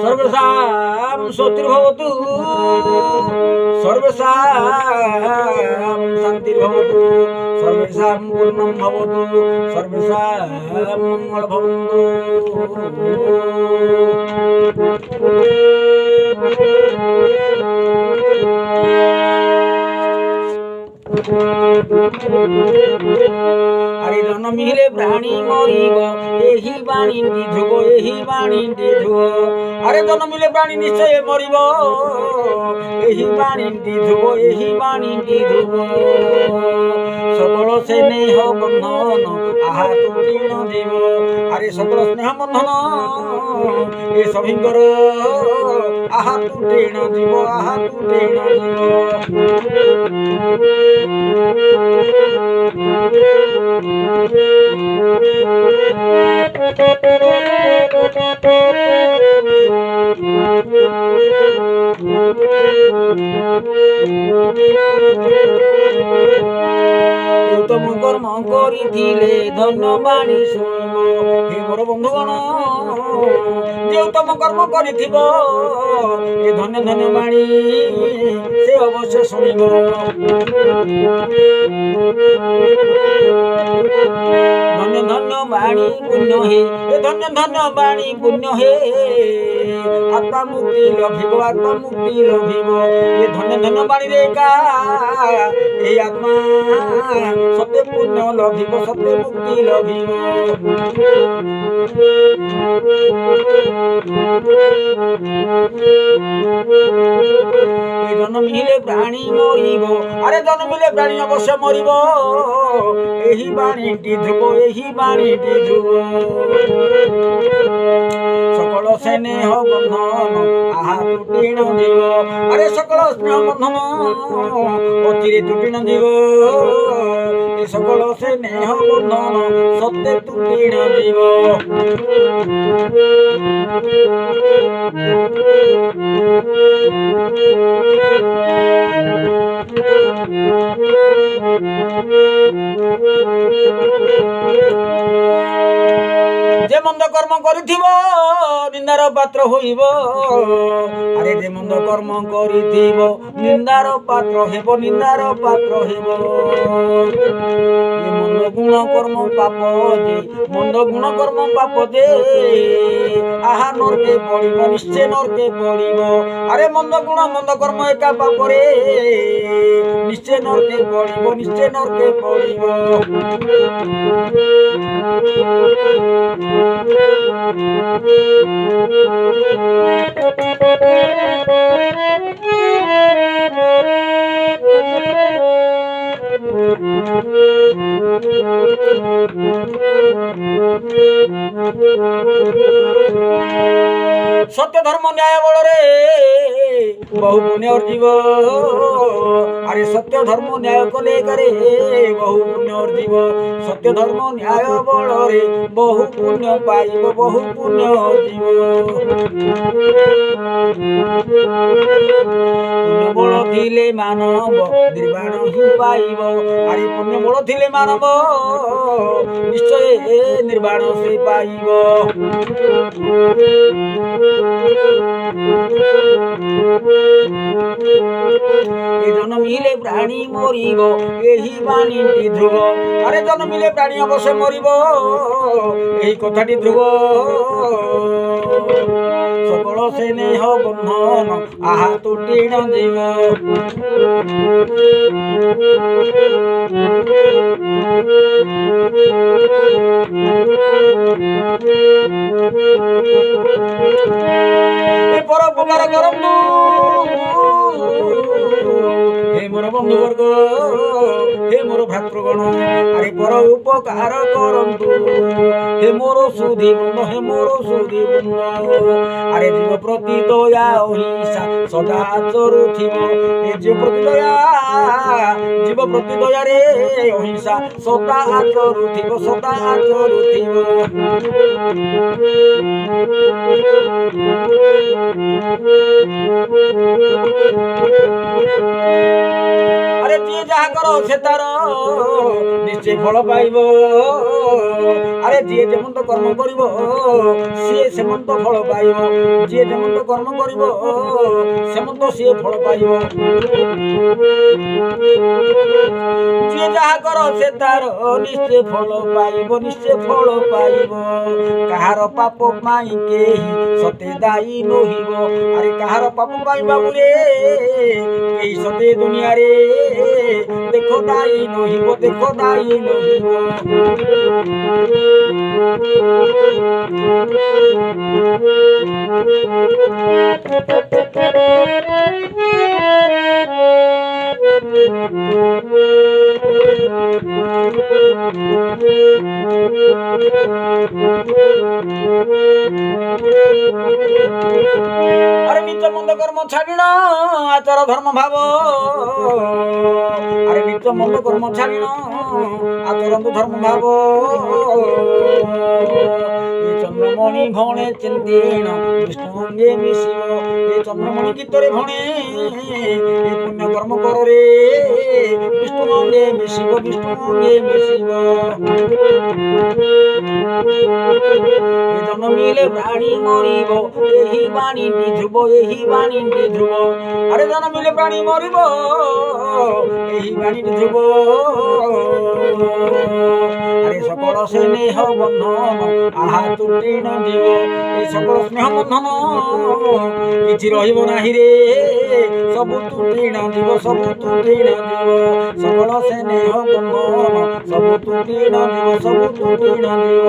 सर्वेषां स्वस्तिर्भवतु सर्वेषां शान्तिर्भवतु सर्वेषां पूर्णं भवतु सर्वेषां मङ्गलं भवतु। আরে জন্মিলে প্রাণী মরিব এহি বাণীটি ধ্রুব এহি বাণীটি ধ্রুব। আরে জন্মিলে প্রাণী নিশ্চয় মরিব এহি বাণীটি ধ্রুব এহি বাণীটি ধ্রুব। সকল স্নেহ বন্ধন আহা তুটিণ জীব। আরে সকল স্নেহ বন্ধন এ সভিঙ্কর আহা তুটিণ জীব আহা তুটিণ জীব। উত্তম কর্ম করিলে ধন্য বাণী শুনিব। হে মোর বন্ধুগণ যে উত্তম কর্ম করিথিব এ ধন্য ধন্য বাণী সে অবশ্য শুনিব। ধন্য ধন্য বাণী পুণ্য হে এ ধন্য ধন্য বাণী পুণ্য হে। আত্মা মুক্তি লভিব আত্মা মুক্তি লভিব। এ ধন্য ধন্য বাণী রে কা এই আত্মা সত্য পুণ্য লভিব সত্য মুক্তি লভিব। এই জন্মিলে প্রাণী মরিব। আরে জন্মিলে প্রাণী অবশ্য মরিব এহি বাণীটি ধ্রুব এহি বাণীটি ধ্রুব। সকল স্নেহ বন্ধন আহা তুটিণ জীব। আরে সকল স্নেহ বন্ধন অচিরে তুটিণ জীব। এ সকল স্নেহ বন্ধন সত্যে তুটিণ জীব। যে মন্দ কর্ম করিথিব নিন্দার পাত্র হইব। আরে যে মন্দ কর্ম করিথিব নিন্দার পাত্র হেব নিন্দার পাত্র হেব। মন্দ গুণ কর্ম পাপ যে মন্দ গুণ কর্ম পাপ যে আহা নরকে পড়িব নিশ্চয় নরকে পড়িব। আরে মন্দ গুণ মন্দ কর্ম একা পাপরে নিশ্চয় নরকে পড়িব নিশ্চয় নরকে পড়িব। সত্য ধর্ম ন্যায় বলরে বহু পুণ্য অর্জিব। আরে সত্য ধর্ম ন্যায় কলে করে বহু পুণ্য অর্জিব। সত্য ধর্ম ন্যায় বলরে বহু পুণ্য পাইব বহু পুণ্য অর্জিব। পুণ্য বল থিলে মানব নির্বাণ হি পাইব। আরে পুণ্য বল থিলে মানব নিশ্চয় নির্বাণ সে পাইব। এ জন্মিলে প্রাণী মরিব এহি বাণীটি ধ্রুব। আরে জন্মিলে প্রাণী অবশ্য মরিব এই কথাটি ধ্রুব। সকল স্নেহ বন্ধন আহা তুটিণ জীব। পরোপকার করন্তু হে মোর বন্ধুবর্গ হে মোর ভাতৃগণ। আরে পর উপকার করন্তু হে মোর সুধী বৃন্দ হে মোর সুধী বৃন্দ। আরে জীব প্রতি দয়া অহিংসা সদা চরুথিব। এ জীব প্রতি দয়া জীব প্রতি দয়া রে অহিংসা সদা চরুথিব সদা চরুথিব। আরে আরে যে যাহা কর সে তার নিশ্চয় ফল পাইব আরে যে যেমন কর্ম করিব সিয়ে সেমন ফল পাইব যে যেমন কর্ম করিব সেমন সিয়ে ফল পাইব যে যাহা কর সে তার নিশ্চয় ফল পাইব নিশ্চয় ফল পাইব কাহার পাপ পাই কেহি সতে দায়ী নহিব আরে কাহার পাপ পাই বাবুরে এই সতে দুনিয়ারে দেখো দায়ী নহিব দেখো দায়ী নহিব আরে নিত্য মন্দ কর্ম ছাড়িণ আচার ধর্ম ভাব আরে নিত্য মন্দ কর্ম ছাড়িণ আচরণ ধর্ম ভাব চন্দ্রমণি ভণে চিন্তিণ বিষ্ণু অঙ্গে মিশিব এই চন্দ্রমণি গীতরে ভণে এই পুণ্য কর্ম কর রে বিষ্ণু অঙ্গে মিশিব বিষ্ণু অঙ্গে মিশিব এই জন্মিলে প্রাণী মরিব এই বাণীটি ধ্রুব এই বাণীটি ধ্রুব আরে জন্মিলে প্রাণী মরিব এই বাণীটি ধ্রুব আরে সকল স্নেহ বন্ধন আহা তুটি ন জীব এই সকল স্নেহ বন্ধন কিছু রহিব নাহি রে সবু তুটি ন জীব সবু তুটি ন জীব সকল স্নেহ বন্ধন সবু তুটি ন জীব সবু তুটি ন জীব